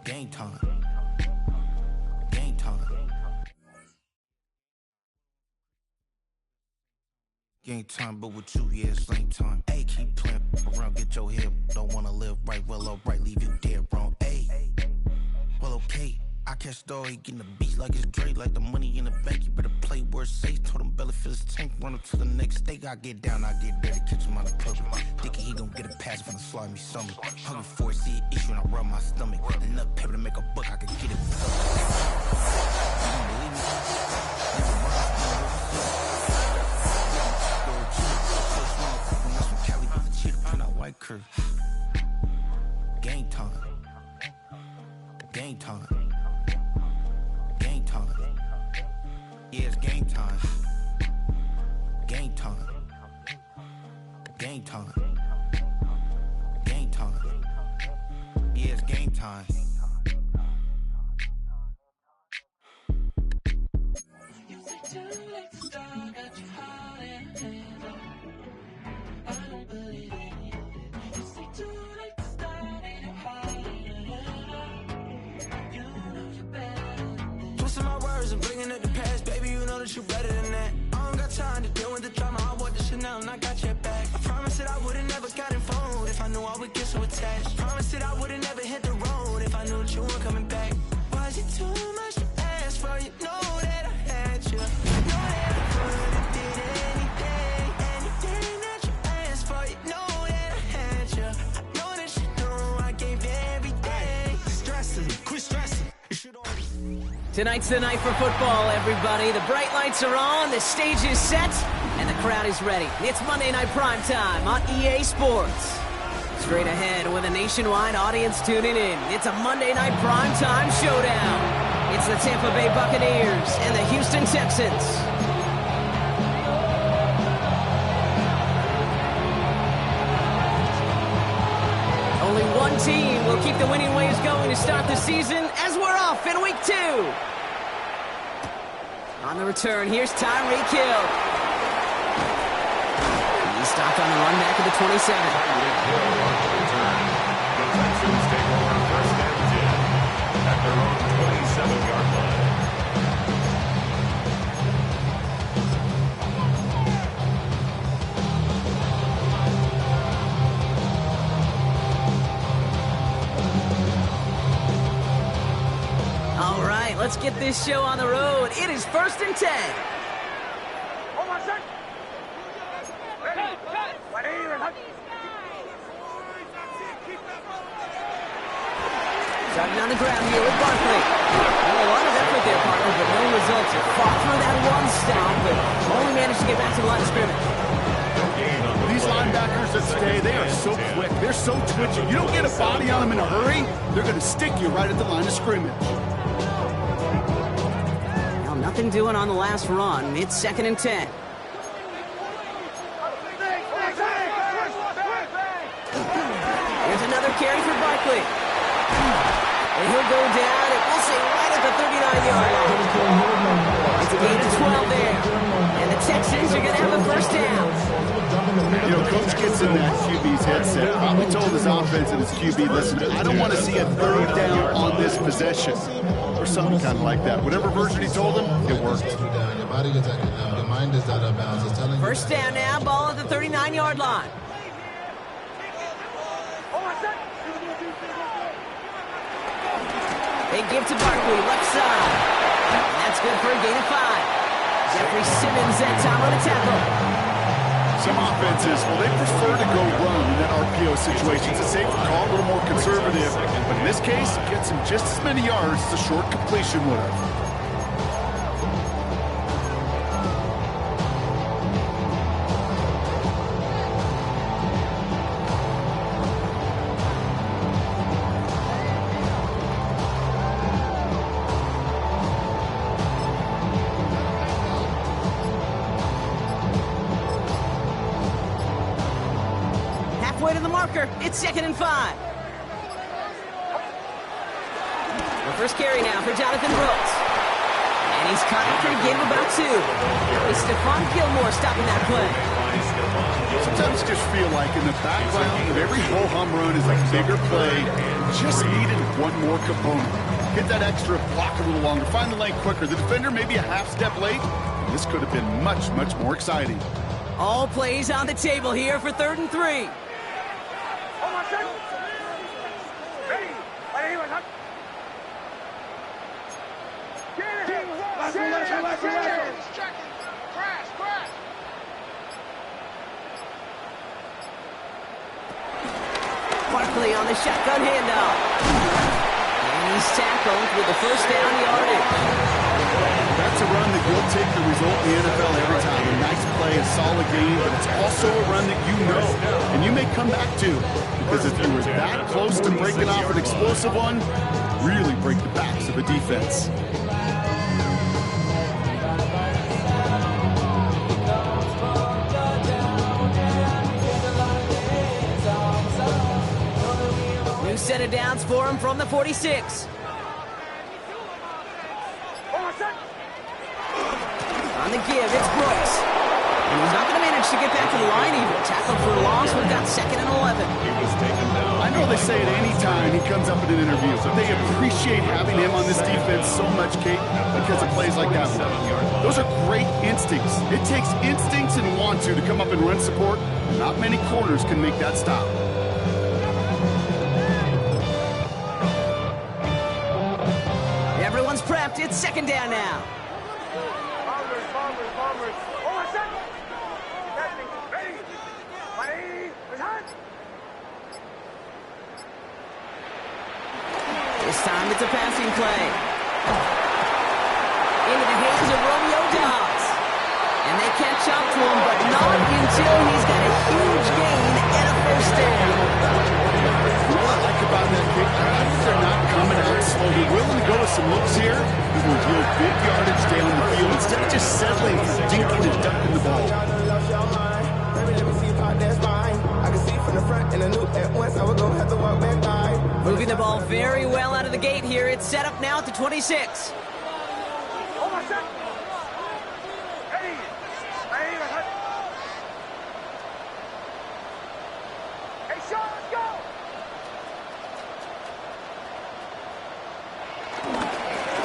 Game time. Game time. Game time, but with you, yeah, it's lame time. Ayy, keep playing around, get your head. Don't wanna live right, well, alright, leave you dead wrong. Ayy, well, okay. I catch the dog, he getting the beat like it's Dre, like the money in the bank. You better play where it's safe. Told him belly fill his tank, run up to the next stage. I get down, I get dirty, catch him on the plug. Thinking he gon' get a pass from the slimy stomach. Hungry for it, see an issue and I rub my stomach. Enough paper to make a buck, I can get it. White curve. Game time. Game time. Game time. Yeah, it's game time. Game time. Game time. Game time. Yeah, it's game time. And bringing up the past, baby, you know that you better than that. I don't got time to deal with the drama. I want the Chanel and I got your back. I promise that I would've never got involved if I knew I would get so attached. Promise that I would've never hit the road if I knew that you weren't coming back. Was it too much to ask for? You know that I had you. You know that I could've did anything that you asked for. You know that I had you. I know that you know I gave everything. Stressing, quit stressing. You should already. Tonight's the night for football, everybody. The bright lights are on, the stage is set, and the crowd is ready. It's Monday Night Primetime on EA Sports. Straight ahead with a nationwide audience tuning in. It's a Monday Night Primetime showdown. It's the Tampa Bay Buccaneers and the Houston Texans. Only one team will keep the winning ways going to start the season as we're off in week 2. On the return, here's Tyreek Hill. He stopped on the run back at the 27. The Texans take over first and 10 at their own 27-yard line. All right, let's get this show on the road. It is 1st and 10. Starting on the ground here with Barkley. A lot of effort there, partner, but no results. He fought through that one stop, but only managed to get back to the line of scrimmage. These linebackers that stay, they are so quick. They're so twitchy. You don't get a body on them in a hurry, they're going to stick you right at the line of scrimmage. Now, nothing doing on the last run. It's 2nd and 10. Here's another carry for Barkley. And he'll go down, and we'll say right at the 39-yard line. It's a gain of 12 there. And the Texans are going to have a first down. You know, Coach gets in that QB's headset. Probably told his offense and his QB, listen, I don't want to see a 3rd down on this possession. Or something kind of like that. Whatever version he told him, it worked. First down now, ball at the 39-yard line. They give to Barkley, left side. That's good for a gain of 5. Jeffrey Simmons that time on the tackle. Some offenses, well, they prefer to go run in that RPO situation. It's a safer call, a little more conservative. But in this case, it gets him just as many yards as a short completion would have. Halfway to the marker, it's 2nd and 5. The first carry now for Jonathan Brooks. And he's caught after a gain of about 2. It's Stephon Gilmore stopping that play. Sometimes you just feel like in the background of every home run is a bigger play. Just needed one more component. Hit that extra block a little longer. Find the lane quicker. The defender maybe a half step late. This could have been much, much more exciting. All plays on the table here for 3rd and 3. Barkley on the shotgun handoff. And he's tackled with the first down yardage. That's a run that will take the result in the NFL every time. A nice play, a solid game, but it's also a run that you know and you may come back to. Because if you were that close to breaking off an explosive one, really break the backs of a defense. New set of downs for him from the 46. On the give, it's Brooks. And he's not going to manage to get back to the line even. Tackled for a loss. We've got 2nd and 11. I know they say at any time he comes up in an interview, so they appreciate having him on this defense so much, Kate, because of plays like that one. Those are great instincts. It takes instincts and want to come up and run support. Not many corners can make that stop. Everyone's prepped. It's 2nd down now. This time it's a passing play. Into the hands of Romeo Dobbs. And they catch up to him, but not until he's got a huge gain and a first down. What I like about that kick, they're not coming out slow. They're willing to go with some looks here. They're going to deal big yardage down the field instead of just settling for dinking and ducking the ball. Moving the ball very well out of the gate here. It's set up now at the 26.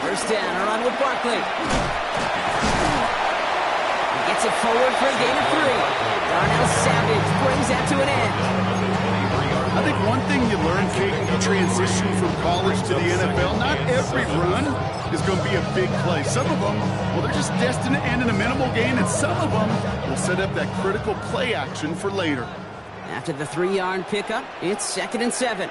First down, a run with Barkley. He gets it forward for a gain of 3. Darnell Savage brings that to an end. I think one thing you learn, Kate, when you transition from college to the NFL, not every run is going to be a big play. Some of them, well, they're just destined to end in a minimal gain, and some of them will set up that critical play action for later. After the 3-yard pickup, it's 2nd and 7.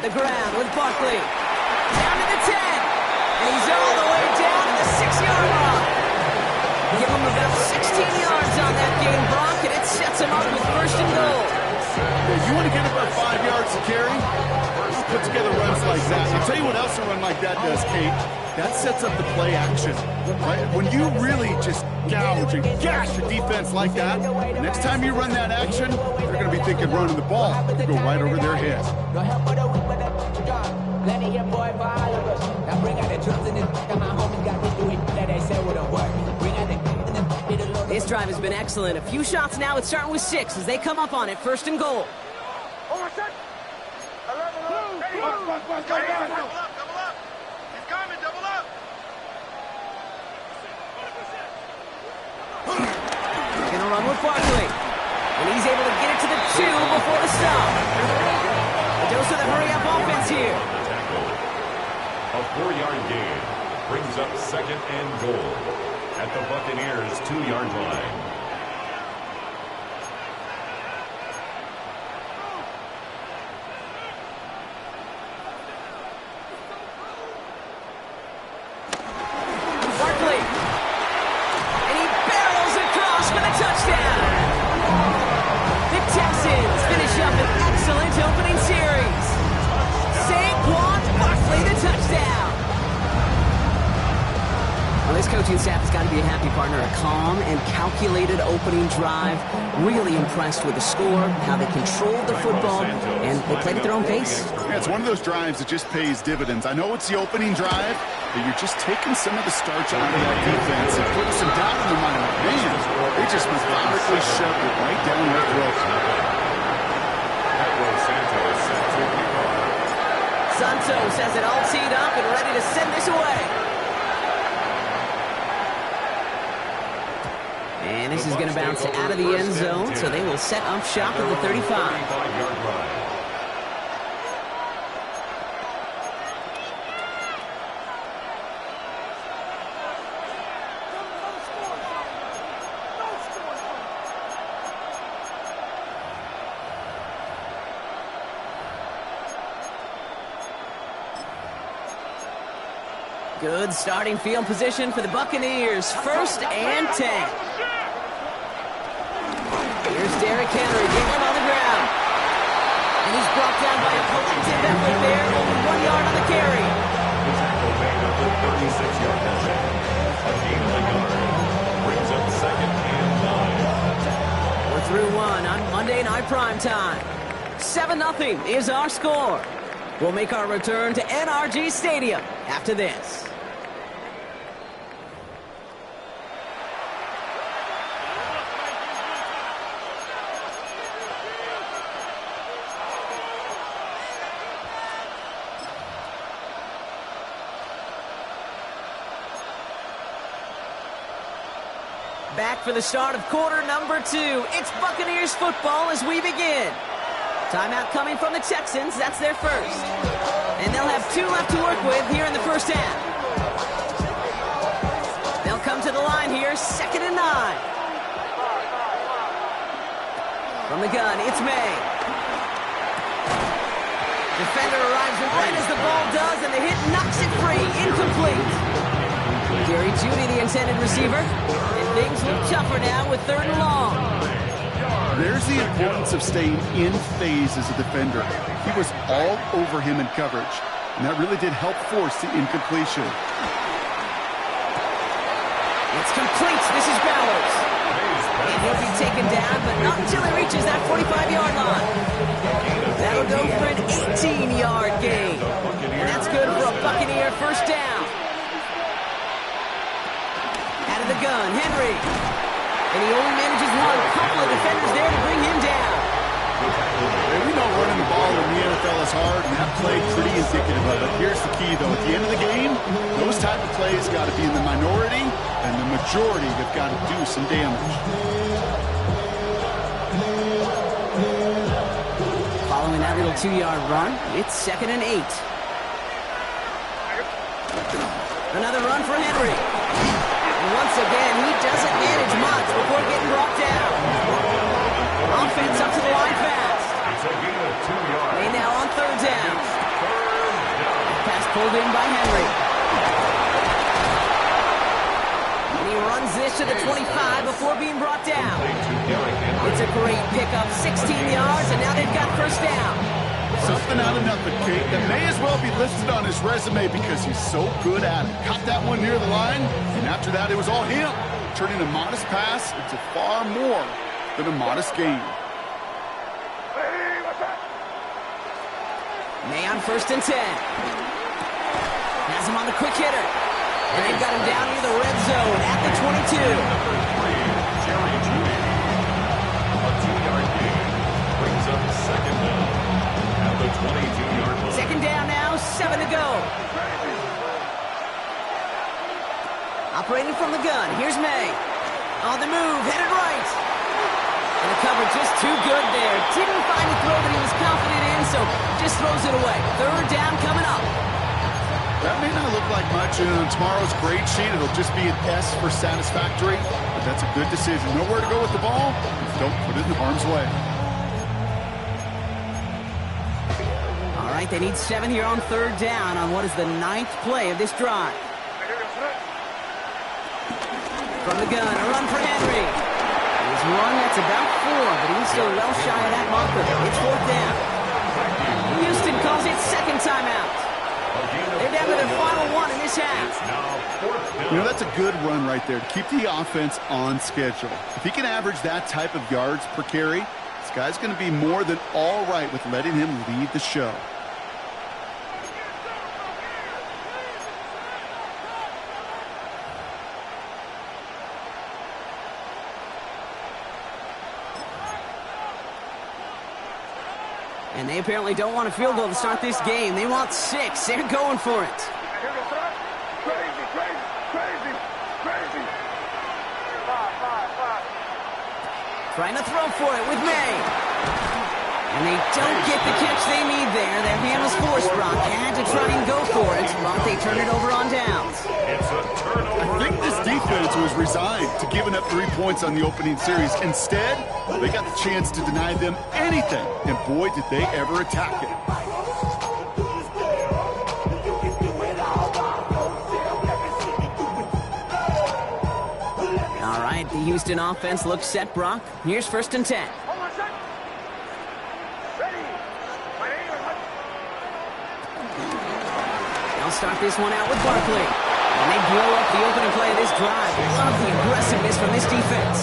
The ground with Barkley. Down to the 10. And he's all the way down to the 6-yard line. Give him about 16 yards on that game, Brock, and it sets him up with 1st and goal. Yeah, you want to get about 5 yards to carry? Put together runs like that. I'll tell you what else a run like that does, Kate. That sets up the play action. Right? When you really just gouge and gash your defense like that, next time you run that action, they're going to be thinking running the ball. Go right over their head. This drive has been excellent. A few shots now. It's starting with 6 as they come up on it. 1st and goal. Gonna run with Barkley. And he's able to get it to the 2 before the stop. A dose of the hurry-up offense here. A 4-yard gain brings up 2nd and goal at the Buccaneers' 2-yard line. Barkley. And he barrels across for the touchdown. The Texans finish up an excellent opening series. Saquon Barkley, the touchdown. Well, this coaching coaching staff has got to be a happy partner. A calm and calculated opening drive. Really impressed with the score, how they controlled the football, and they played at their own pace. Yeah, it's one of those drives that just pays dividends. I know it's the opening drive, but you're just taking some of the starch out of that defense and putting some doubt in their mind. Man, they just methodically shoved it right down their throat. Santos has it all teed up and ready to send this away. And this is going to bounce out of the end zone, so they will set up shop at the 35. Good starting field position for the Buccaneers. 1st and 10. Here's Derrick Henry getting him on the ground. And he's brought down by a collective effort there. Only 1 yard on the carry. The tackle made at the 36-yard line. A gain of a yard. Brings up 2nd and 9. We're through 1 on Monday Night Primetime. 7-0 is our score. We'll make our return to NRG Stadium after this. Back for the start of quarter number 2. It's Buccaneers football as we begin. Timeout coming from the Texans. That's their first. And they'll have 2 left to work with here in the first half. They'll come to the line here, 2nd and 9. From the gun, it's May. Defender arrives right as the ball does, and the hit knocks it free. Incomplete. Jerry Jeudy, the intended receiver. And things look tougher now with 3rd and long. There's the importance of staying in phase as a defender. He was all over him in coverage, and that really did help force the incompletion. It's complete. This is Bowers. And he'll be taken down, but not until he reaches that 45-yard line. That'll go for an 18-yard gain. And that's good for a Buccaneer first down. Out of the gun, Henry. And he only manages one. Couple of defenders there to bring him down. Hey, we know running the ball in the NFL is hard, and that play pretty indicative of it. Here's the key, though. At the end of the game, those type of plays got to be in the minority, and the majority have got to do some damage. Following that little 2-yard run, it's 2nd and 8. Another run for Henry. Once again, he doesn't manage much before getting brought down. Offense up to the line fast. They now on 3rd down. Pass pulled in by Henry. And he runs this to the 25 before being brought down. It's a great pickup, 16 yards, and now they've got first down. Something out of nothing, Kate, that may as well be listed on his resume because he's so good at it. Caught that one near the line, and after that, it was all him. Turning a modest pass into far more than a modest gain. May on 1st and 10. Has him on the quick hitter. And they've got him down near the red zone at the 22. Jerry Jeudy. A 2-yard gain. Brings up 2nd down. At the 22-yard line. 2nd down now, 7 to go. Operating from the gun, here's May. On the move, headed right. And the cover just too good there. Didn't find a throw that he was confident in, so just throws it away. 3rd down coming up. That may not look like much, and on tomorrow's grade sheet, it'll just be an S for satisfactory, but that's a good decision. Nowhere to go with the ball, don't put it in harm's way. All right, they need 7 here on 3rd down on what is the 9th play of this drive. From the gun, a run for Henry. He's one that's about 4, but he's still well shy of that marker. It's 4th down. Houston calls it 2nd timeout. They're down to their final 1 in this half. You know, that's a good run right there to keep the offense on schedule. If he can average that type of yards per carry, this guy's going to be more than all right with letting him lead the show. And they apparently don't want a field goal to start this game. They want 6. They're going for it. Trying to throw for it with May. And they don't get the catch they need there. Their hand was forced. Brock had to try and go for it, but they turn it over on downs. It's a turnover. I think this defense was resigned to giving up 3 points on the opening series. Instead, they got the chance to deny them anything, and boy, did they ever attack it. All right, the Houston offense looks set, Brock. Here's 1st and 10. They'll start this one out with Barkley. And they blow up the opening play of this drive. Love the aggressiveness from this defense.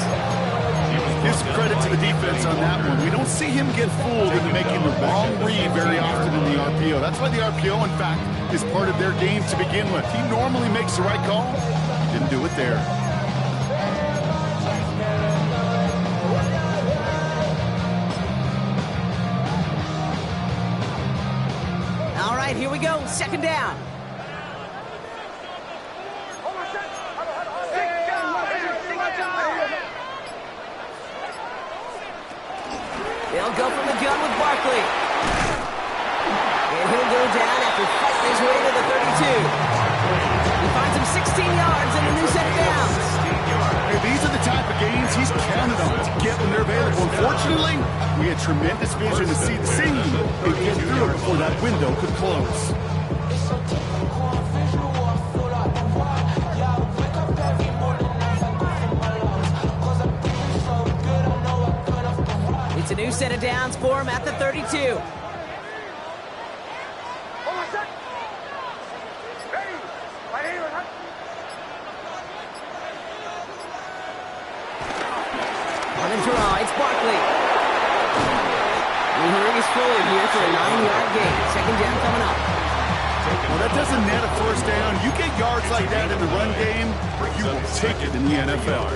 Give some credit to the defense on that one. We don't see him get fooled into making the wrong read very often in the RPO. That's why the RPO, in fact, is part of their game to begin with. He normally makes the right call. Didn't do it there. All right, here we go. 2nd down. They'll go from the gun with Barkley. And he'll go down after fighting his way to the 32. He finds him 16 yards and a new set of downs. Hey, these are the type of games he's counted on to get when they're available. Unfortunately, we had tremendous vision to see the seam and get through it before that window could close. It's a new set of downs for him at the 32. On the draw, it's Barkley. And here he's forward here for a 9-yard gain. 2nd down coming up. Well, that doesn't net a 1st down. You get yards like that in the run game, you will take it in the NFL.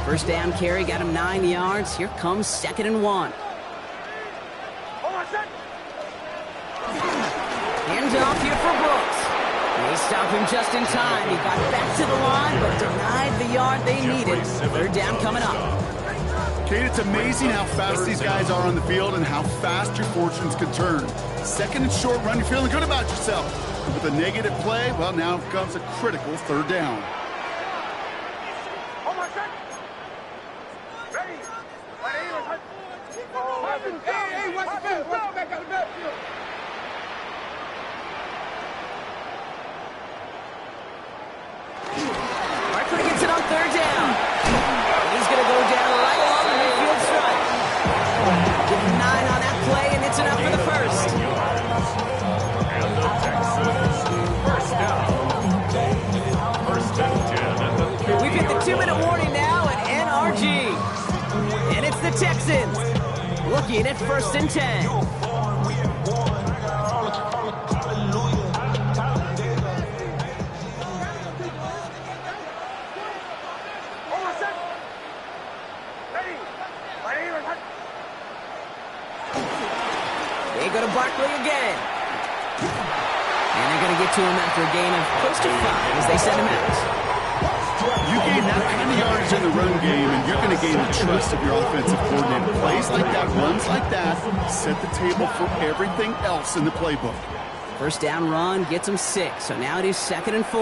1st down carry got him 9 yards. Here comes 2nd and 1. Hands off here for Brooks. They stop him just in time. He got back to the line, but denied the yard they needed. 3rd down coming up. Kate, it's amazing how fast these guys are on the field and how fast your fortunes can turn. 2nd and short run, you're feeling good about yourself. With a negative play, well, now comes a critical 3rd down. Barkley gets it on 3rd down. He's going to go down right along the midfield stripe. Give him 9 on that play, and it's enough for the 1st. And the Texans, 1st down. 1st and 10. We've hit the 2-minute warning now at NRG. And it's the Texans looking at 1st and 10. They go to Barkley again. And they're going to get to him after a gain of close to 5 as they send him out. You gain that kind of yardage in the run game, and you're going to gain the trust of your offensive coordinator. Plays like that, runs like that, set the table for everything else in the playbook. 1st down run gets him 6, so now it is 2nd and 4.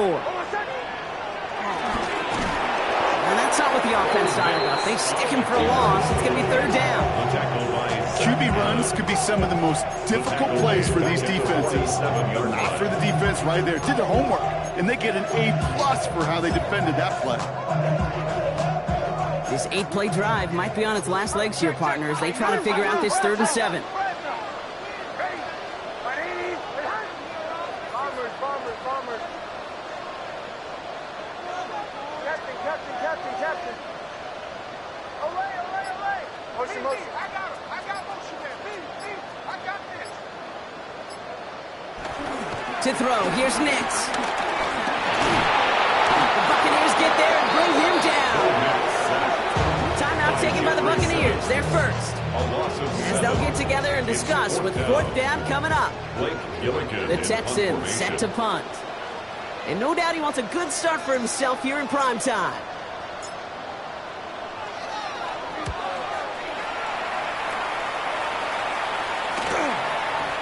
And that's not what the offense dialed up. They stick him for a loss. It's going to be 3rd down. QB runs could be some of the most difficult plays for these defenses. Not for the defense right there. Did their homework, and they get an A+ for how they defended that play. This 8-play drive might be on its last legs here, partners. They try to figure out this 3rd and 7. Motion. I got him. I got motion there. Me. I got this. To throw, here's Nix. The Buccaneers get there and bring him down. Timeout taken by the Buccaneers. They're first. As they'll get together and discuss with fourth down coming up. The Texans set to punt. And no doubt he wants a good start for himself here in prime time.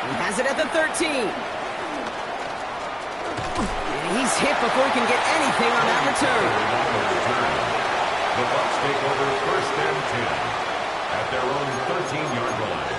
He has it at the 13. And he's hit before he can get anything on that return. The Bucs take over first and 10 at their own 13-yard line.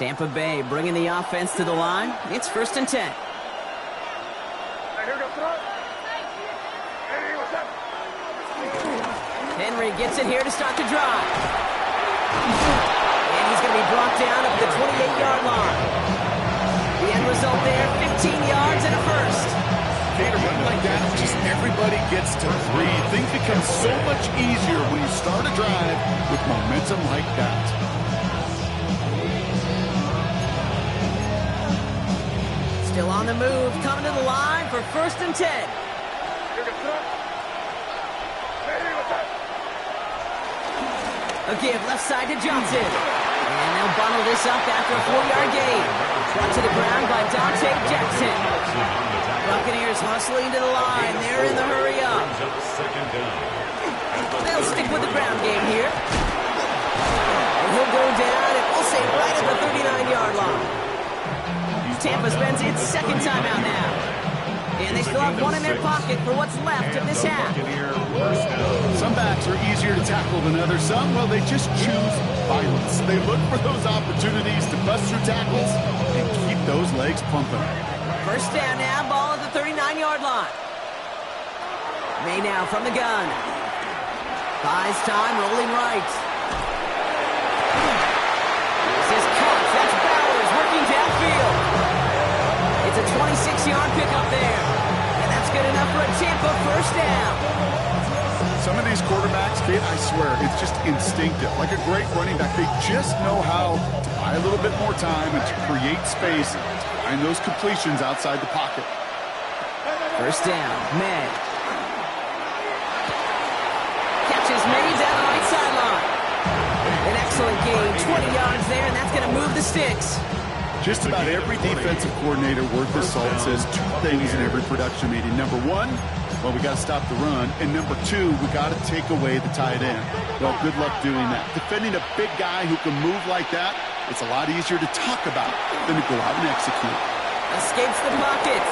Tampa Bay bringing the offense to the line. It's first and 10. Henry gets it here to start the drive. And he's going to be brought down up at the 28-yard line. The end result there, 15 yards and a first. A run like that, just everybody gets to breathe. Things become so much easier when you start a drive with momentum like that. Still on the move, coming to the line for first and 10. A give left side to Johnson. And they'll bundle this up after a 4-yard gain. Brought to the ground by Dante Jackson. Buccaneers hustling to the line. They're in the hurry up. They'll stick with the ground game here. And he'll go down, and we'll say right at the 39-yard line. Tampa spends its second timeout now. And they still have one in their pocket for what's left of this half. Some backs are easier to tackle than others. Some, well, they just choose violence. They look for those opportunities to bust through tackles and keep those legs pumping. First down now, ball at the 39-yard line. May now from the gun. Buys time, rolling right. This is Coach, that's Bowers working downfield. It's a 26-yard pickup there. And that's good enough for a Tampa first down. Some of these quarterbacks, Kate, I swear, it's just instinctive. Like a great running back, they just know how to buy a little bit more time and to create space and find those completions outside the pocket. First down, May. Catch is made down the right sideline. An excellent gain, 20 yards there, and that's going to move the sticks. Just about every defensive coordinator worth his salt says two things in every production meeting. Number one, well, we got to stop the run. And number two, we got to take away the tight end. Well, good luck doing that. Defending a big guy who can move like that, it's a lot easier to talk about than to go out and execute. Escapes the pocket.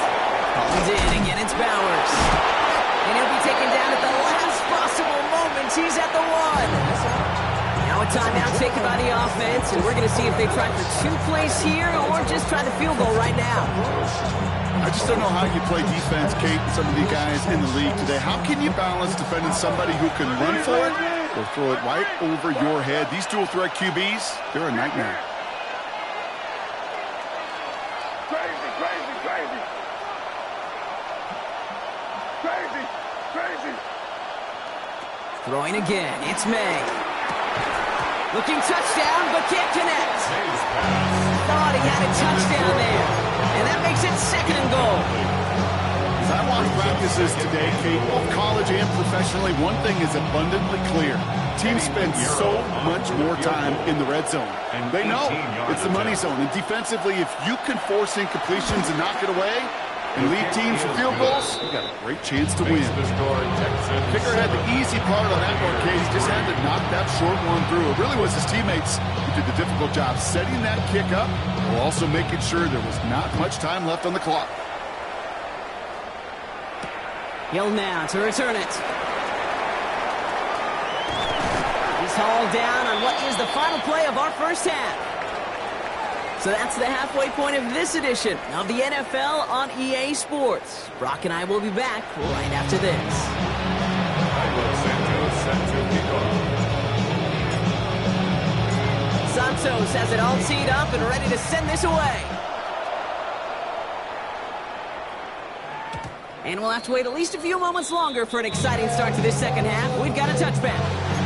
Comes in, again it's Bowers. And he'll be taken down at the last possible moment. He's at the 1. Now a timeout taken by the offense, and we're going to see if they try for 2 plays here or just try the field goal right now. I just don't know how you play defense, Kate, and some of the guys in the league today. How can you balance defending somebody who can run for it or throw it right over your head? These dual threat QBs, they're a nightmare. Crazy. Throwing again, it's May. Looking touchdown, but can't connect. Thought he had a touchdown there. And that makes it second and goal. As I watch practices today, Kate, both college and professionally, one thing is abundantly clear. Teams spend so much more time in the red zone. They know it's the money zone. And defensively, if you can force incompletions and knock it away and lead teams for field goals, you got a great chance to win. Kicker had the easy part on that one, Kate. He just had to knock that short one through. It really was his teammates who did the difficult job setting that kick up while also making sure there was not much time left on the clock. Hill now to return it. He's hauled down on what is the final play of our first half. So that's the halfway point of this edition of the NFL on EA Sports. Brock and I will be back right after this. Santos has it all teed up and ready to send this away. And we'll have to wait at least a few moments longer for an exciting start to this second half. We've got a touchback.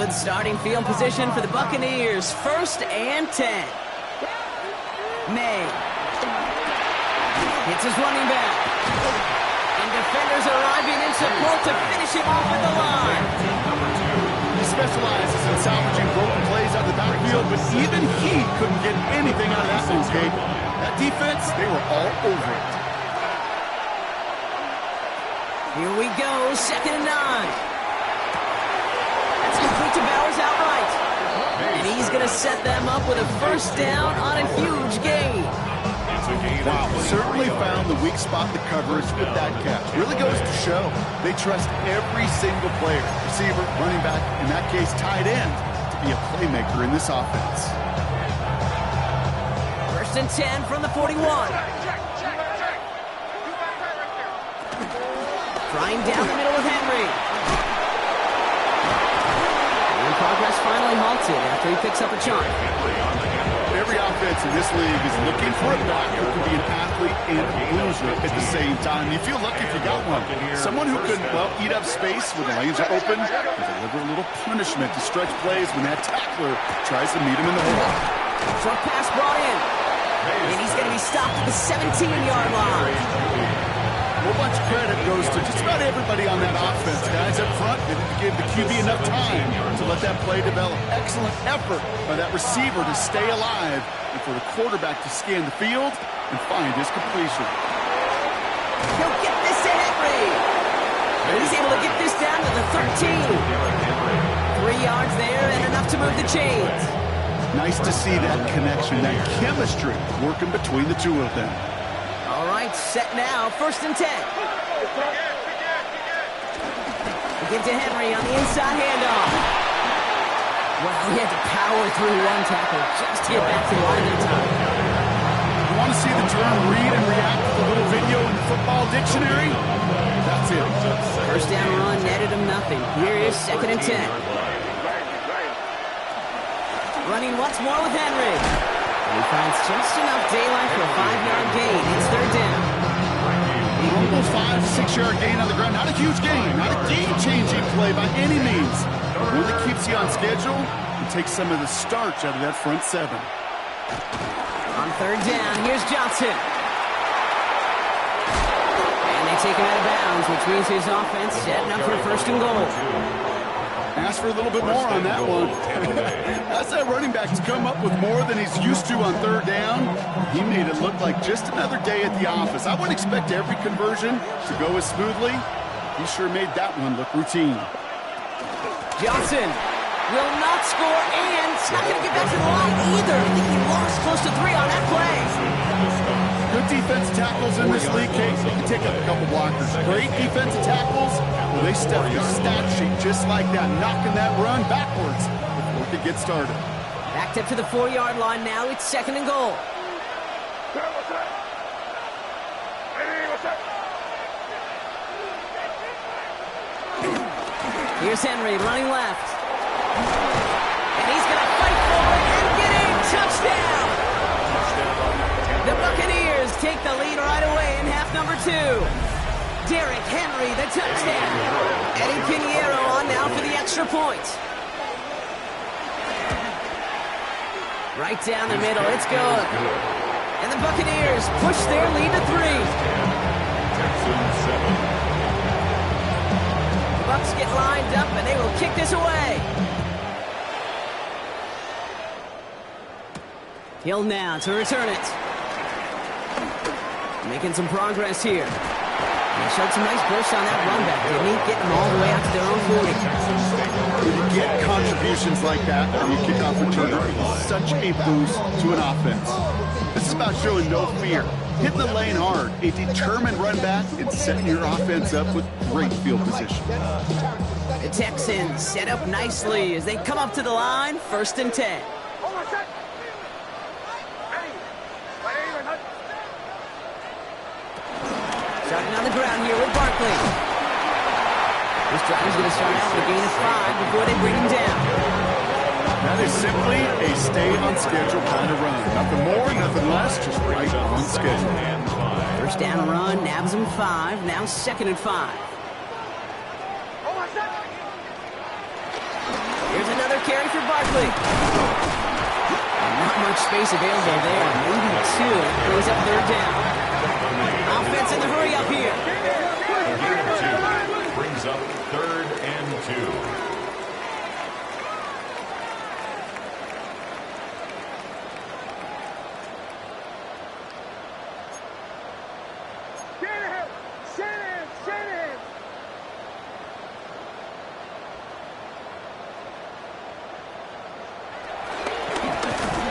Starting field position for the Buccaneers. 1st and 10. May hits his running back. And defenders arriving in support to finish him off at the line. He specializes in salvaging broken plays out of the backfield, but even he couldn't get anything out of that one, Gabe. That defense, they were all over it. Here we go, 2nd and 9. Complete to Bowers outright. And he's going to set them up with a 1st down on a huge gain. Wow, certainly found the weak spot in the coverage with that catch. Really goes to show they trust every single player, receiver, running back, in that case tight end, to be a playmaker in this offense. 1st and 10 from the 41. Trying down the middle with Henry. Progress finally halted after he picks up a chunk. Every offense in this league is looking for a back who can be an athlete and a loser at the same time. You feel lucky if you got one. Someone who can, well, eat up space when the lanes are open and deliver a little punishment to stretch plays when that tackler tries to meet him in the hole. Short pass brought in. And he's going to be stopped at the 17-yard line. A whole bunch of credit goes to just about everybody on that offense. Guys up front, they didn't give the QB enough time to let that play develop. Excellent effort by that receiver to stay alive and for the quarterback to scan the field and find his completion. He'll get this to Henry. And he's able to get this down to the 13. 3 yards there and enough to move the chains. Nice to see that connection, that chemistry working between the two of them. All right, set now, 1st and 10. Give to Henry on the inside handoff. Well, he had to power through one tackle just to get back to the line in time. You want to see the term read and react with a little video in the football dictionary? That's it. 1st down run netted him nothing. Here is 2nd and 10. Running once more with Henry. He finds just enough daylight for a 5-yard gain. It's 3rd down. Almost 5 to 6 yard gain on the ground. Not a huge gain, not a game-changing play by any means. But one that keeps you on schedule and takes some of the starch out of that front 7. On 3rd down, here's Johnson. And they take him out of bounds, which means his offense setting up for 1st and goal. Ask for a little bit more on that one. As that running back's come up with more than he's used to on 3rd down, he made it look like just another day at the office. I wouldn't expect every conversion to go as smoothly. He sure made that one look routine. Johnson will not score, and it's not going to get back to the line either. I think he lost close to 3 on that play. Good defensive tackles in this league, Case. You can take up a couple blockers. Great defensive tackles, well, they stuff the stat sheet just like that, knocking that run backwards before it could get started. Backed up to the 4-yard line now. It's 2nd and goal. Here's Henry running left. And he's going to fight for it and get a touchdown. The Buccaneers take the lead right away in half number 2. Derrick Henry, the touchdown. Eddie Pinheiro on now for the extra point. Right down the middle, it's good. And the Buccaneers push their lead to 3. Texans 7. The Bucs get lined up and they will kick this away. Hill now to return it. Making some progress here. He showed some nice bursts on that run back, didn't he? Getting them all the way out to their own 40. When you get contributions like that from your kickoff returner, it's such a boost to an offense. This is about showing no fear, hitting the lane hard, a determined run back, and setting your offense up with great field position. The Texans set up nicely as they come up to the line, 1st and 10. Starting on the ground here with Barkley. This drive is going to start out with a gain of 5 before they bring him down. That is simply a stay-on-schedule kind of run. Nothing more, nothing less, just right on schedule. 1st down run, nabs him 5, now 2nd and 5. Here's another carry for Barkley. Not much space available there, maybe 2. Goes up 3rd down. Offense in the hurry up here. Gain of 2 brings up 3rd and 2.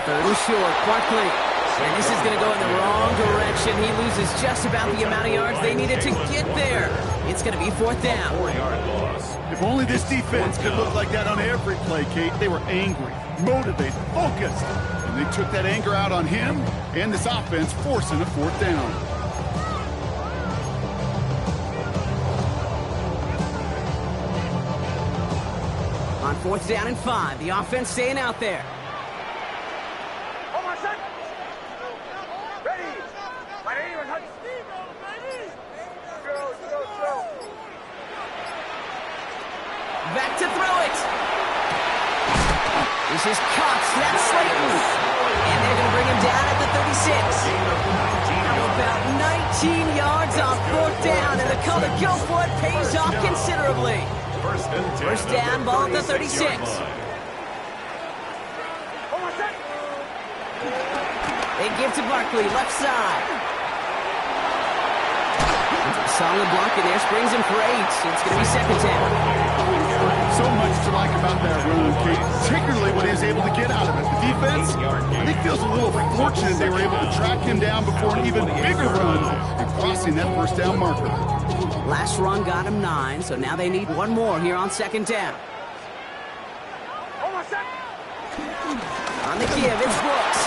Third and short, Barkley. And this is going to go in the wrong direction. He loses just about the amount of yards they needed to get there. It's going to be 4th down. 4-yard loss. If only this defense could look like that on every play, Kate. They were angry, motivated, focused. And they took that anger out on him and this offense, forcing a 4th down. On 4th down and 5, the offense staying out there. Back to throw it. This is Cox. That's Slayton. And they're going to bring him down at the 36. How about 19 yards on 4th down, and the color go for it pays off considerably. 1st down, ball at the 36. They give to Barkley, left side. Solid block in there, springs him for 8. It's going to be 2nd down. So much to like about that run, Kate, particularly when he was able to get out of it. The defense, I think, feels a little fortunate they were able to track him down before an even bigger run and crossing that 1st down marker. Last run got him 9, so now they need one more here on 2nd down. On the give, it's BUCS.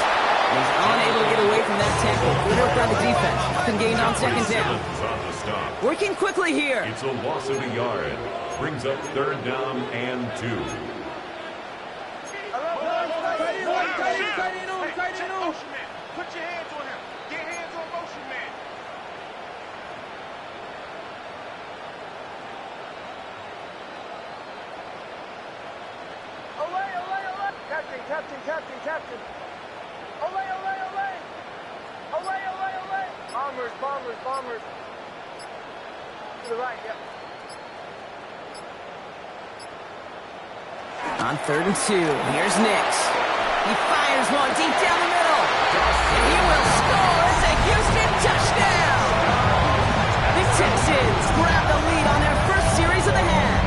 He's unable to get away from that tackle. Good work by the defense. Nothing gained on 2nd down. Working quickly here. It's a loss of a yard. Brings up 3rd down and 2. Put your hands on him. Get hands on motion man. Olay, olay, olay. Captain. Olay, olay, olay. Olay, olay, olay. Bombers. To the right, yep. On 3rd and 2, here's Nix. He fires one deep down the middle. And he will score. It's a Houston touchdown. The Texans grab the lead on their first series of the half.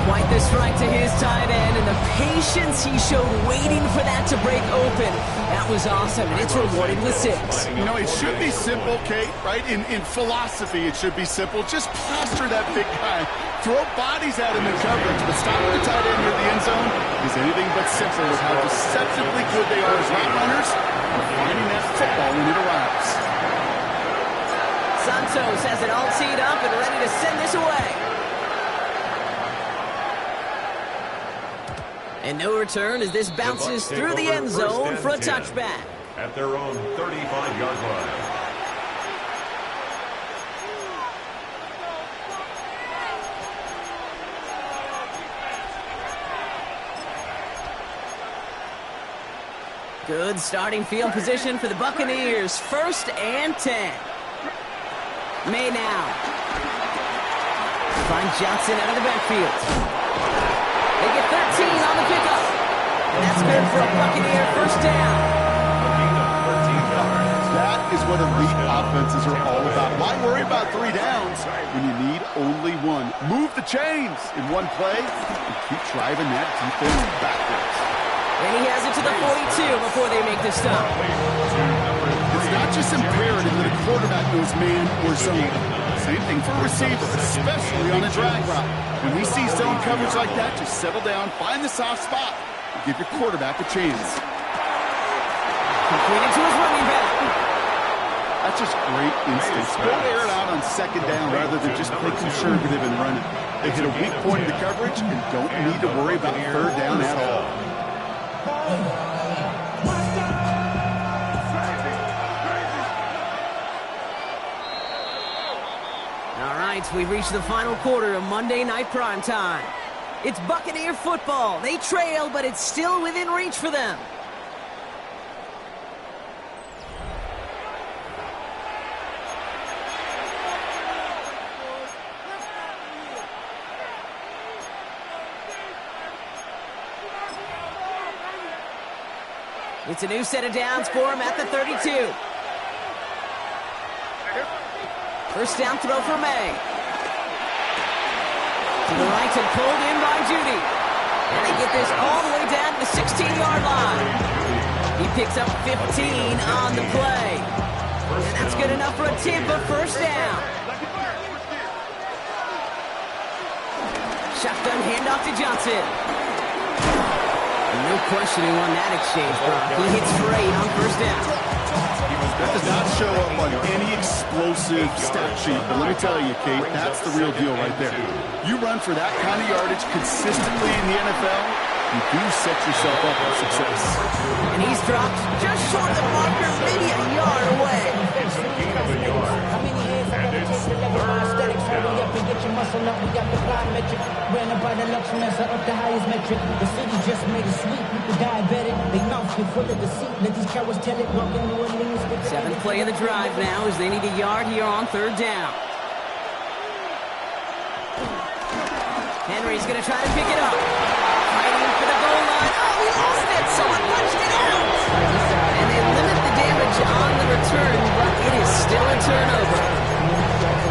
Quite the strike to his tight end, and the patience he showed waiting for that to break open. That was awesome, and it's rewarded with 6. You know, it should be simple, Kate, right? In philosophy, it should be simple. Just plaster that big guy. Throw bodies at him in coverage, but stopping the tight end near the end zone is anything but simple with how deceptively good they are as route runners and finding that football when it arrives. Santos has it all teed up and ready to send this away. And no return as this bounces through the end zone for a touchback. At their own 35-yard line. Good starting field position for the Buccaneers. 1st and 10. May now. Find Johnson out of the backfield. They get 13 on the pickup. And that's good for a Buccaneer 1st down. A gain of 13 yards. That is what elite offenses are all about. Why worry about 3 downs when you need only 1? Move the chains in one play and keep driving that defense backwards. And he has it to the 42 before they make the stop. It's not just imperative that a quarterback knows man or zone. Same thing for a receiver, especially on a drag route. When we see zone coverage like that, just settle down, find the soft spot, and give your quarterback a chance. Completed to his running back. That's just great instincts. Go air it out on 2nd down rather than just play conservative and run it. They hit a weak point in the coverage and don't need to worry about 3rd down at all. All right, we've reached the final quarter of Monday Night Primetime. It's Buccaneer football. They trail, but it's still within reach for them. It's a new set of downs for him at the 32. First down throw for May. To the right and pulled in by Judy. And they get this all the way down to the 16-yard line. He picks up 15 on the play. And that's good enough for a Tampa first down. Shotgun handoff to Johnson. No questioning on that exchange, Brock. He hits for 8 on first down. That does not show up on any explosive stat sheet, but let me tell you, Kate, that's the real deal right there. You run for that kind of yardage consistently in the NFL, you do set yourself up for success. And he's dropped just short of the marker, maybe a yard away. And it's 3rd Hurry up and get your muscle up. We got the plyometric. Ran up by the Luxemans are up the highest metric. The city just made it sweet. People diabetic. They mouth get full of deceit. Let these cowards tell it. Walking New Orleans. 7th play of the drive now as they need a yard here on 3rd down. Henry's going to try to pick it up. Fighting for the goal line. Oh, he lost it. Someone punched it out. And they limit the damage on the return, but it is still a turnover.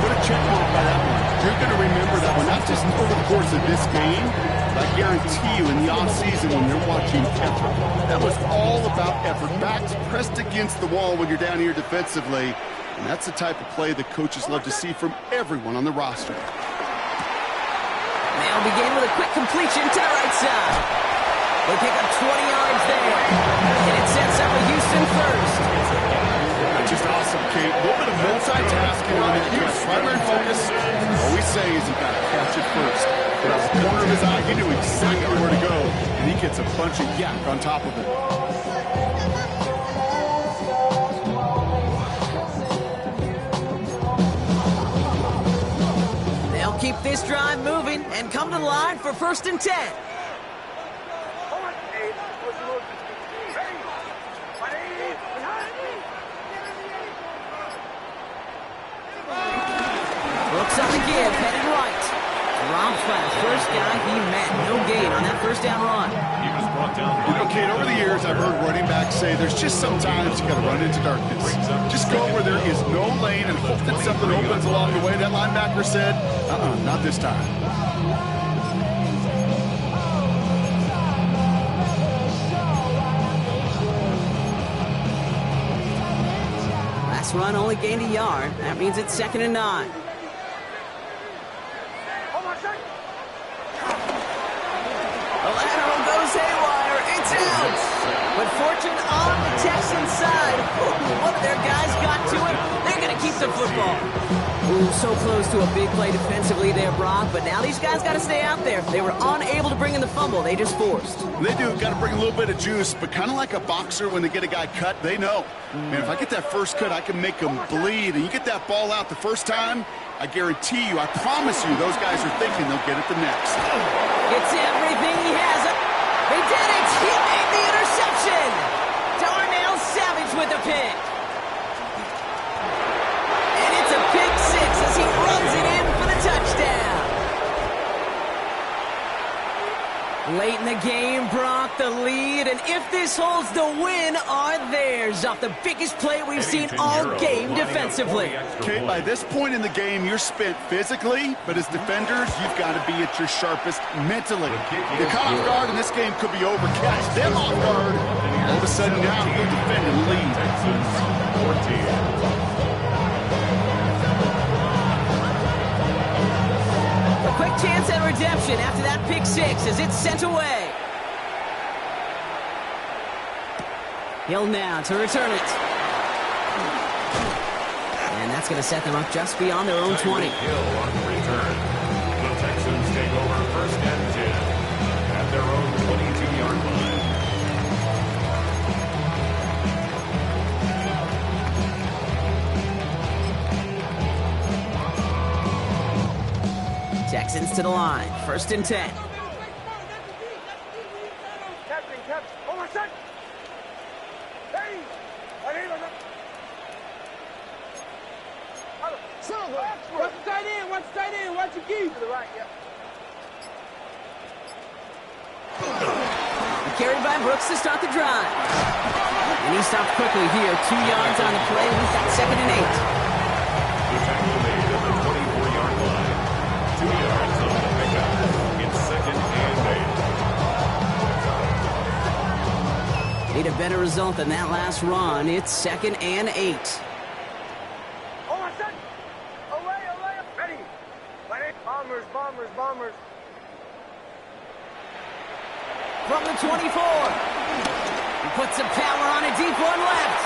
What a check mark by that one. You're going to remember that one, not just over the course of this game, but I guarantee you in the offseason when you're watching effort. That was all about effort. Backs pressed against the wall when you're down here defensively, and that's the type of play that coaches love to see from everyone on the roster. They'll begin with a quick completion to the right side. They pick up 20 yards there, and it sets up a Houston first. Just awesome, Kate. A little bit of multitasking on that. His primary focus, all we say is he got to catch it first. But out the corner of his eye, he knew exactly where to go, and he gets a bunch of yak on top of it. They'll keep this drive moving and come to the line for 1st and 10. Brooks on the give, headed right. Rob flat, first guy he met. No gain on that first down run. He was brought down. You know, Kate, over the years, I've heard running backs say there's just sometimes you got to run into darkness. Just go where there is no lane and hope that something opens along the way. That linebacker said, not this time. Last run only gained a yard. That means it's 2nd and 9. The lateral goes haywire. It's out. But fortune on the Texans side. One of their guys got to it. They're going to keep the football. Ooh, so close to a big play defensively there, Brock. But now these guys got to stay out there. They were unable to bring in the fumble. They just forced. They do. Got to bring a little bit of juice. But kind of like a boxer when they get a guy cut, they know. Man, if I get that first cut, I can make them bleed. And you get that ball out the first time, I guarantee you, I promise you, those guys are thinking they'll get it the next. It's everything he has. They did it. He made the interception. Darnell Savage with the pick. And it's a pick 6 as he runs it in for the touchdown. Late in the game, Brock, the lead, and if this holds, the win are theirs off the biggest play we've seen all game defensively. Okay, by this point in the game, you're spent physically, but as defenders, you've got to be at your sharpest mentally. You caught off guard, and this game could be over. Catch them off guard. All of a sudden now, you defend and lead. Texans 14. Quick chance at redemption after that pick six as it's sent away. Hill now to return it. And that's going to set them up just beyond their own 20. Hill on the return. The Texans take over first and 10 at their own 22-yard line. Texans to the line, first and 10. Captain, oh my son! Hey! Watch the tight end, watch your key. To the right, yeah. Carried by Brooks to start the drive. And he stopped quickly here, 2 yards on the play, we've got second and 8. The tackle made at the 24-yard line. 2 yards on the pickup. It's second and 8. Need a better result than that last run. It's second and 8. Oh my son! Away! Ready! Bombers! From the 24. He puts some power on a deep one left.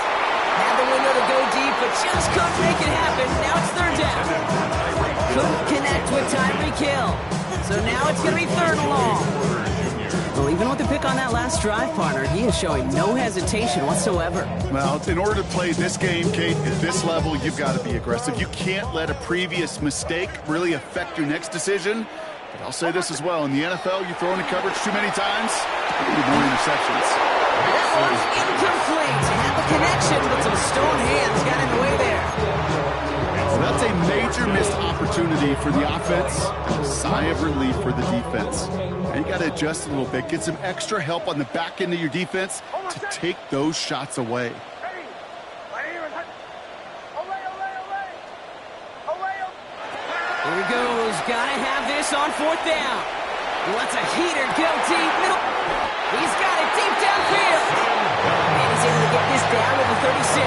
Had the window to go deep, but just couldn't make it happen. Now it's third down. Couldn't connect with Tyreek Hill. So now it's going to be third and long. Well, even with the pick on that last drive, partner, he is showing no hesitation whatsoever. Well, in order to play this game, Kate, at this level, you've got to be aggressive. You can't let a previous mistake really affect your next decision. But I'll say this as well. In the NFL, you throw into coverage too many times, you need more interceptions. That one's incomplete. Had the connection, but some stone hands got in the way there. So that's a major missed opportunity for the offense, and a sigh of relief for the defense. And you got to adjust a little bit, get some extra help on the back end of your defense to take those shots away. Here he goes. Gotta have this on fourth down. He lets a heater go deep. Middle. He's got it deep downfield. And he's able to get this down with a 36.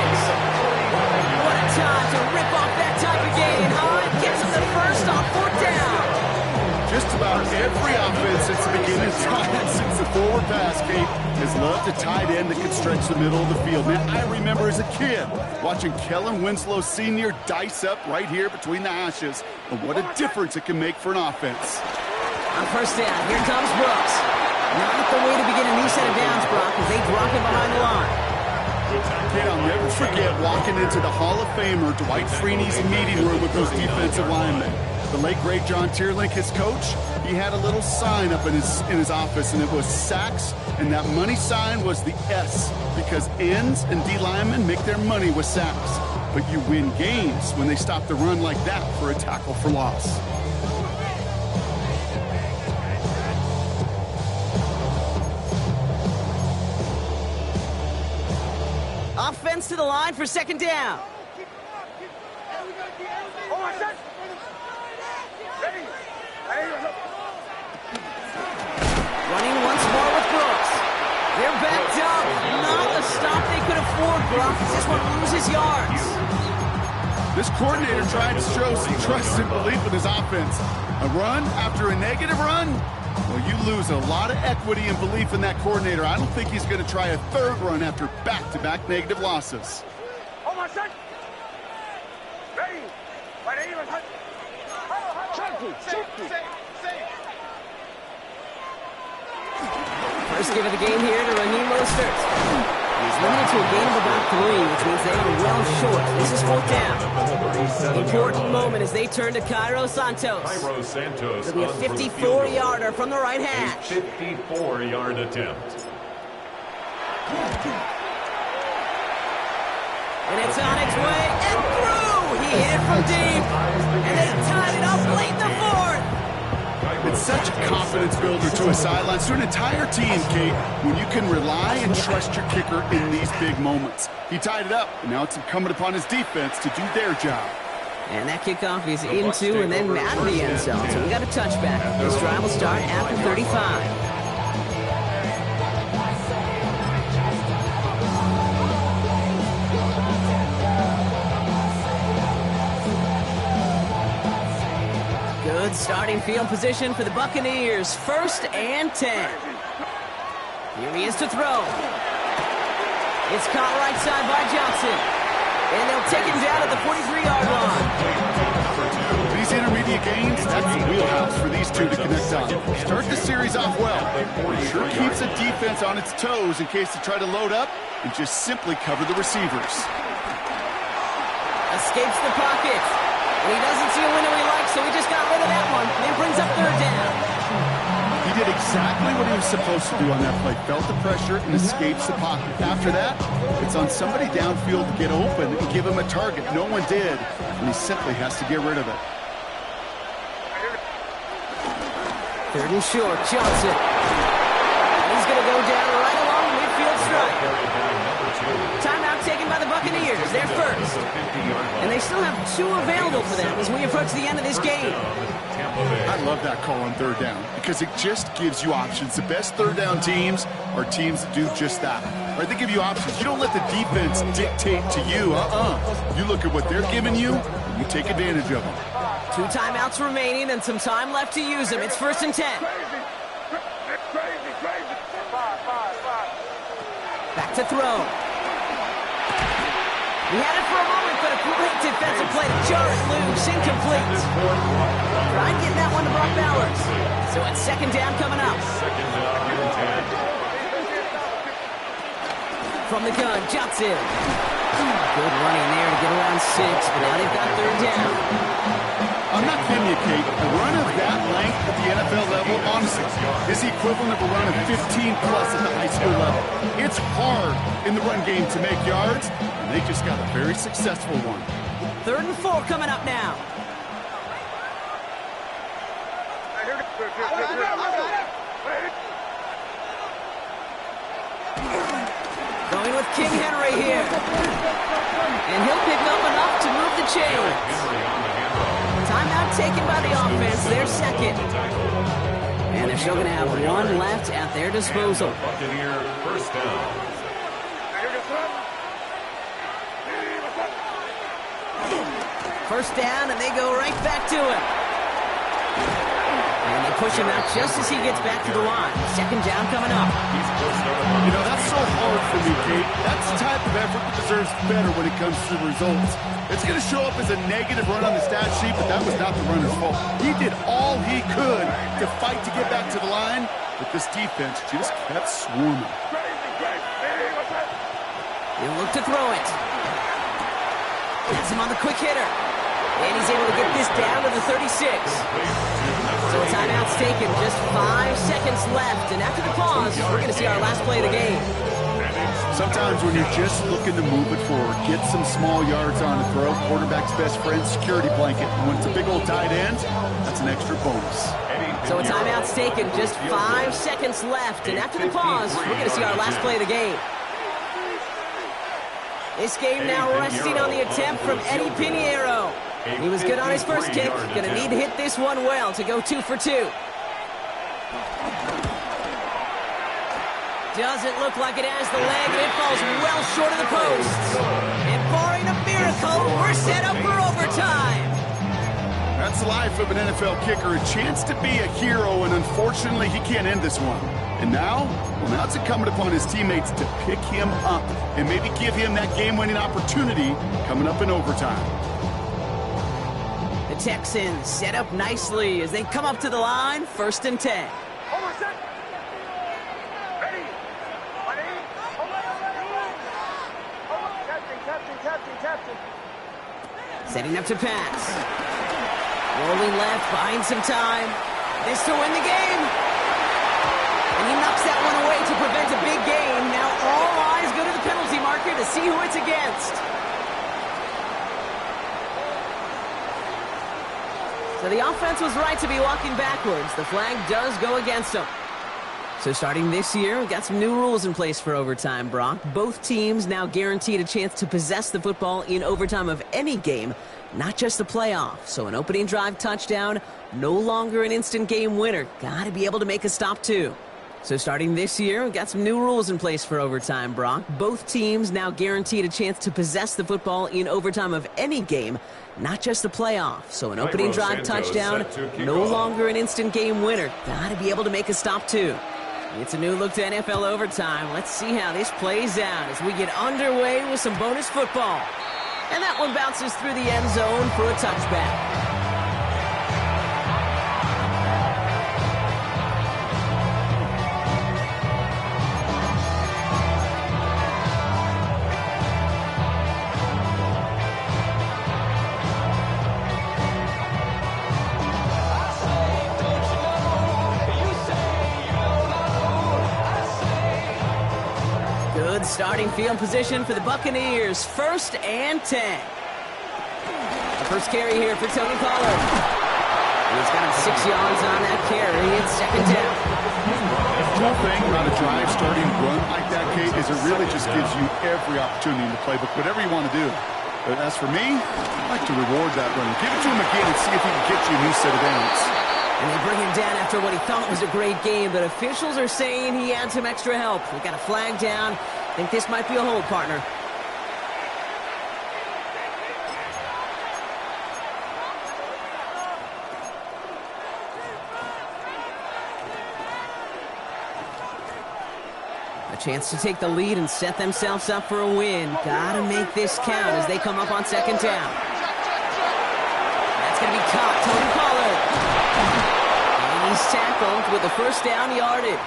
What a time to rip off that type of gain, huh? It gives him the first on fourth down. Just about every offense since the beginning of time, since the forward pass, Kate, has loved a tight end that can stretch the middle of the field. Man, I remember as a kid watching Kellen Winslow Sr. dice up right here between the hashes. And what a difference it can make for an offense. On first down, here comes Brooks. Not the way to begin a new set of downs, Brock, as they drop him behind the line. Kate, I'll never forget walking into the Hall of Famer Dwight Freeney's meeting room with those defensive linemen. The late, great John Tierlink, his coach, he had a little sign up in his office, and it was sacks, and that money sign was the S, because ends and D linemen make their money with sacks. But you win games when they stop the run like that for a tackle for loss. Offense to the line for second down. Oh my son! Running once more with Brooks. They're backed up. Not a stop they could afford, Brock. This one loses yards. This coordinator tried to show some trust and belief in his offense. A run after a negative run? Well, you lose a lot of equity and belief in that coordinator. I don't think he's going to try a third run after back-to-back negative losses. Oh my son! Ready! First give of the game here to Raheem Mostert. He's limited to a gain of about 3, which means they are well short. This is fourth down. Important moment as they turn to Cairo Santos. It'll be a 54-yarder from the right hash. A 54-yard attempt. And it's on its way and through. He hit it from deep. And they tied it up late in the fourth. It's such a confidence builder to a sideline, to an entire team, Kate, when you can rely and trust your kicker in these big moments. He tied it up, and now it's incumbent upon his defense to do their job. And that kickoff is into and then out of the end zone. So we got a touchback. This drive will start at the 35. Good starting field position for the Buccaneers. 1st and 10. Here he is to throw. It's caught right side by Johnson. And they'll take him down at the 43-yard line. These intermediate gains, that's the wheelhouse for these two to connect on. Start the series off well. It sure keeps the defense on its toes in case they try to load up and just simply cover the receivers. Escapes the pocket. And he doesn't see a window he likes, so he just got rid of that one. And it brings up 3rd down. He did exactly what he was supposed to do on that play. Felt the pressure and escapes the pocket. After that, it's on somebody downfield to get open and give him a target. No one did, and he simply has to get rid of it. 3rd and short, Johnson. And he's going to go down right along the midfield stripe. Timeout taken by the Buccaneers. They're first. And they still have 2 available for them as we approach the end of this game. I love that call on 3rd down because it just gives you options. The best 3rd down teams are teams that do just that. Right? They give you options. You don't let the defense dictate to you. You look at what they're giving you, and you take advantage of them. 2 timeouts remaining and some time left to use them. It's 1st and 10. Back to throw. He had it for a moment, but a great defensive play to jar it loose. Incomplete. Trying to get that one to Brock Bowers. So it's 2nd down coming up. From the gun, Johnson. Good running there to get around 6, but now they've got 3rd down. I'm not kidding you, Kate. A run of that length at the NFL level, honestly, is the equivalent of a run of 15-plus at the high school level. It's hard in the run game to make yards, and they just got a very successful one. 3rd and 4 coming up now. Going with King Henry here. And he'll pick up enough to move the chains. Timeout taken by the offense, their 2nd. And they're still going to have 1 left at their disposal. Buccaneer 1st down. 1st down, and they go right back to him. And they push him out just as he gets back to the line. 2nd down coming up. You know, that's so hard for me, Kate. That's the type of effort that deserves better when it comes to the results. It's going to show up as a negative run on the stat sheet, but that was not the runner's fault. He did all he could to fight to get back to the line, but this defense just kept swarming. He'll look to throw it. Has him on the quick hitter. And he's able to get this down to the 36. So a timeout's taken. Just 5 seconds left. And after the pause, we're going to see our last play of the game. Sometimes when you're just looking to move it forward, get some small yards on the throw, quarterback's best friend, security blanket. And when it's a big old tight end, that's an extra bonus. So a timeout's taken. Just 5 seconds left. And after the pause, we're going to see our last play of the game. This game now resting on the attempt from Eddie Pinheiro. He was good on his first kick. Going to need to hit this one well to go 2 for 2. Doesn't look like it has the leg, and it falls well short of the posts. And barring a miracle, we're set up for overtime. That's the life of an NFL kicker, a chance to be a hero, and unfortunately, he can't end this one. And now, well, now it's incumbent upon his teammates to pick him up and maybe give him that game-winning opportunity coming up in overtime. The Texans set up nicely as they come up to the line, 1st and 10. Setting up to pass. Rolling left, buying some time. This to win the game. And he knocks that one away to prevent a big gain. Now all eyes go to the penalty marker to see who it's against. So So the offense was right to be walking backwards. The flag does go against them. So starting this year, we've got some new rules in place for overtime, Brock. Both teams now guaranteed a chance to possess the football in overtime of any game, not just the playoff. So an opening drive touchdown, no longer an instant game winner. Got to be able to make a stop, too. So starting this year, we've got some new rules in place for overtime, Brock. Both teams now guaranteed a chance to possess the football in overtime of any game, not just the playoff. So an opening drive touchdown, no longer an instant game winner. Got to be able to make a stop, too. It's a new look to NFL overtime. Let's see how this plays out as we get underway with some bonus football. And that one bounces through the end zone for a touchback. Starting field position for the Buccaneers. 1st and 10. The first carry here for Tony Pollard. He's got him 6 yards on that carry. It's 2nd down. One thing about a drive starting run like that, Kate, is it really just gives you every opportunity in the playbook, whatever you want to do. But as for me, I like to reward that run. Give it to him again and see if he can get you a new set of downs. And they bring him down after what he thought was a great game, but officials are saying he had some extra help. We got a flag down. I think this might be a hold, partner. A chance to take the lead and set themselves up for a win. Gotta make this count as they come up on 2nd down. That's gonna be caught. Tony Pollard. And he's tackled with the 1st down yardage.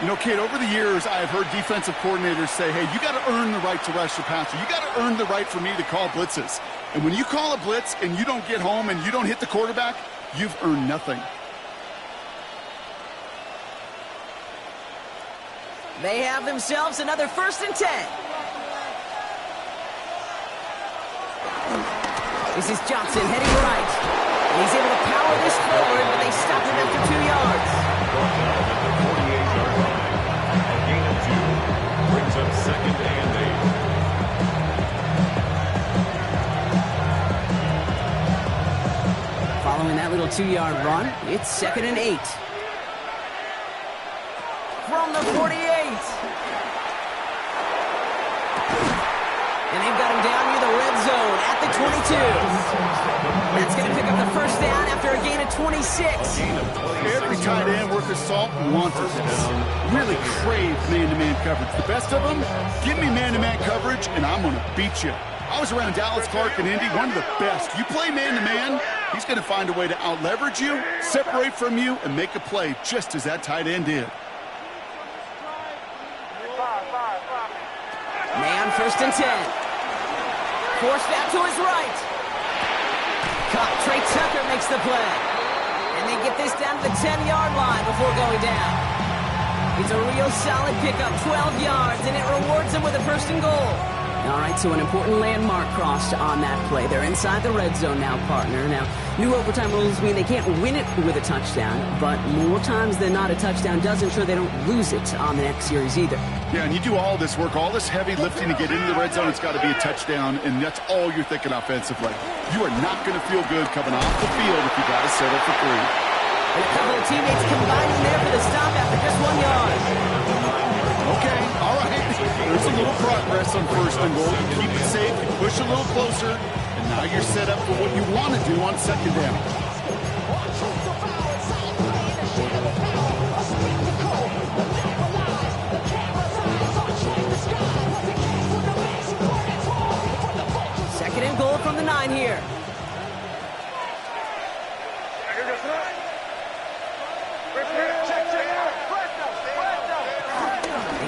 You know, Kate, over the years, I have heard defensive coordinators say, hey, you got to earn the right to rush the passer. You got to earn the right for me to call blitzes. And when you call a blitz and you don't get home and you don't hit the quarterback, you've earned nothing. They have themselves another 1st and 10. This is Johnson heading right. And he's able to power this forward, but they stop him after 2 yards. Brings up 2nd and 8. Following that little 2-yard run, it's 2nd and 8. From the 48. And they've got him down near the red zone at the 22. That's going to pick up the 1st down after a gain of 26. Every tight end worth his salt wants this. Really crave man-to-man coverage. The best of them, give me man-to-man coverage, and I'm going to beat you. I was around Dallas Clark and Indy, one of the best. You play man-to-man, he's going to find a way to out-leverage you, separate from you, and make a play just as that tight end did. Man, 1st and 10. Forced out to his right. Caught. Trey Tucker makes the play. And they get this down to the 10-yard line before going down. It's a real solid pickup, 12 yards, and it rewards them with a 1st and goal. All right, so an important landmark crossed on that play. They're inside the red zone now, partner. Now, new overtime rules mean they can't win it with a touchdown, but more times than not, a touchdown does ensure they don't lose it on the next series either. Yeah, and you do all this work, all this heavy lifting to get into the red zone, it's got to be a touchdown, and that's all you're thinking offensively. You are not going to feel good coming off the field if you got to settle for 3. And a couple of teammates combining there for the stop after just 1 yard. Okay, all right. There's a little progress on 1st and goal. You keep it safe, you push a little closer, and now you're set up for what you want to do on 2nd down. Second and goal from the 9 here.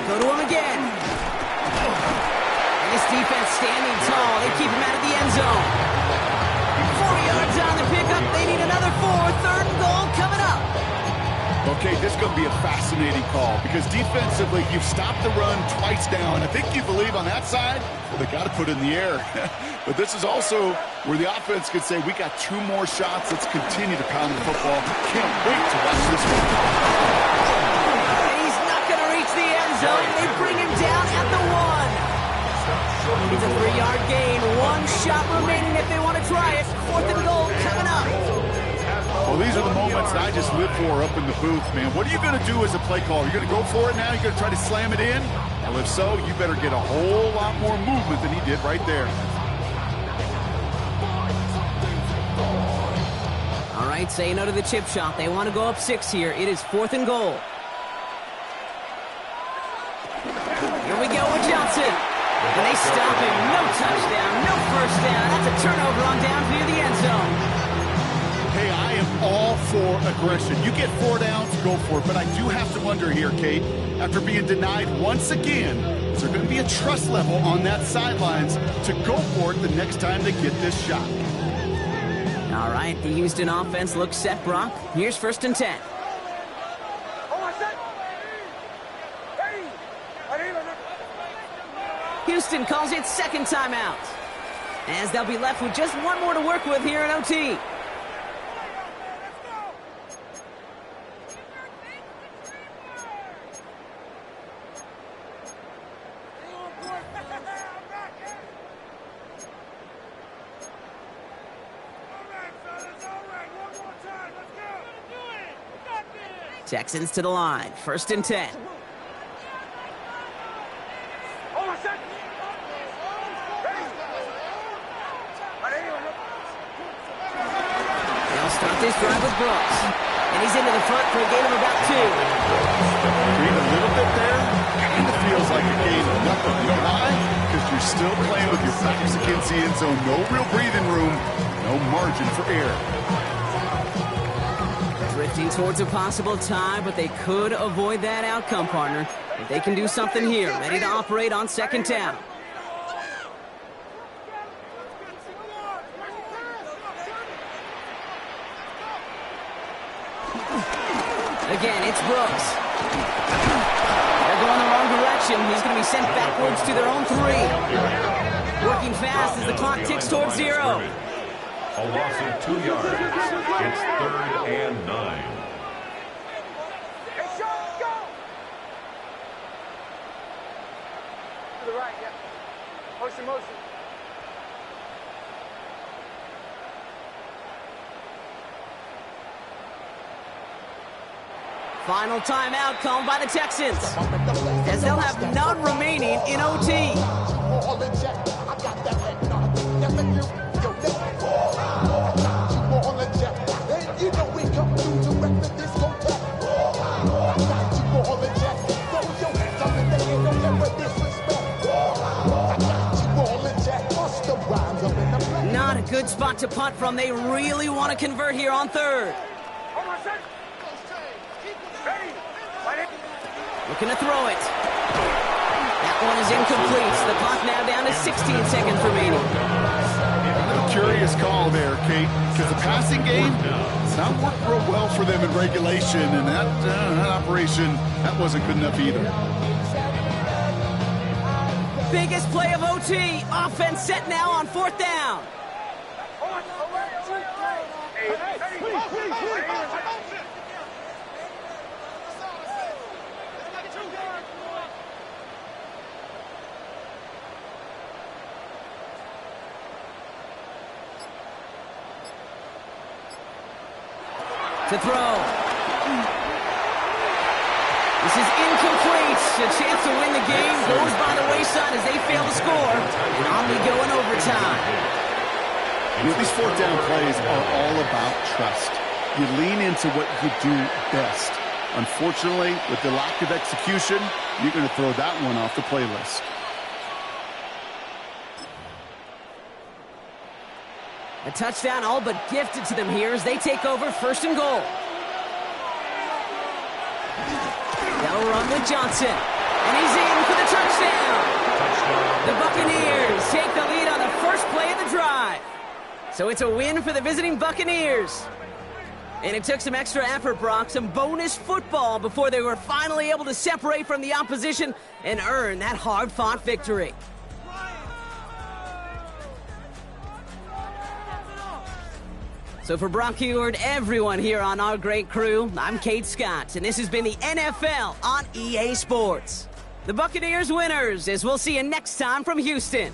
Go to him again. And this defense standing tall. They keep him out of the end zone. 40 yards on the pickup. They need another 4. 3rd and goal coming up. Okay, this is going to be a fascinating call because defensively, you've stopped the run twice now, and I think you believe on that side, well, they got to put it in the air. But this is also where the offense could say, we got 2 more shots. Let's continue to pound the football. Can't wait to watch this one. He's not going to reach the end zone. They bring him down at the 1. It's a 3-yard gain. 1 shot remaining if they want to try it. 4th and goal coming up. Well, these are the moments that I just live for up in the booth, man. What are you going to do as a play caller? You're going to go for it now? You're going to try to slam it in? Well, if so, you better get a whole lot more movement than he did right there. All right, say no to the chip shot. They want to go up 6 here. It is 4th and goal. Here we go with Johnson. And they stop him. No touchdown, no first down. That's a turnover on down near the end zone. Hey, I am all for aggression. You get 4 downs, go for it. But I do have to wonder here, Kate, after being denied once again, is there going to be a trust level on that sidelines to go for it the next time they get this shot? All right, the Houston offense looks set, Brock. Here's 1st and 10. Houston calls it 2nd timeout, as they'll be left with just 1 more to work with here in OT. Texans to the line. 1st and 10. They'll start this drive with Brooks. And he's into the front for a gain of about 2. Read a little bit there. Kind of feels like a gain of nothing. You know why? Because you're still playing with your backs against the end zone. No real breathing room. No margin for error. Drifting towards a possible tie, but they could avoid that outcome, partner. If they can do something here, ready to operate on 2nd down. Again, it's Brooks. They're going the wrong direction. He's going to be sent backwards to their own 3. Working fast as the clock ticks towards 0. A loss of 2 yards. It's 3rd and 9. Hey, Sean, go! To the right, yeah. Motion. Final timeout called by the Texans, as they'll have none remaining in OT. Not a good spot to punt from. They really want to convert here on 3rd. Looking to throw it. That one is incomplete. The clock now down to 16 seconds remaining. A curious call there, Kate, because the passing game, it's not worked real well for them in regulation, and that operation, that wasn't good enough either. Biggest play of OT. Offense set now on 4th down. To throw. This is incomplete. A chance to win the game goes by the wayside as they fail to score. And on we go in overtime. You know, these 4th down plays are all about trust. You lean into what you do best. Unfortunately, with the lack of execution, you're going to throw that one off the playlist. A touchdown all but gifted to them here as they take over 1st and goal. They'll run with Johnson. And he's in for the touchdown. The Buccaneers take the lead on the first play of the drive. So it's a win for the visiting Buccaneers. And it took some extra effort, Brock, some bonus football before they were finally able to separate from the opposition and earn that hard-fought victory. So for Brock Huard, everyone here on our great crew, I'm Kate Scott, and this has been the NFL on EA Sports. The Buccaneers winners, as we'll see you next time from Houston.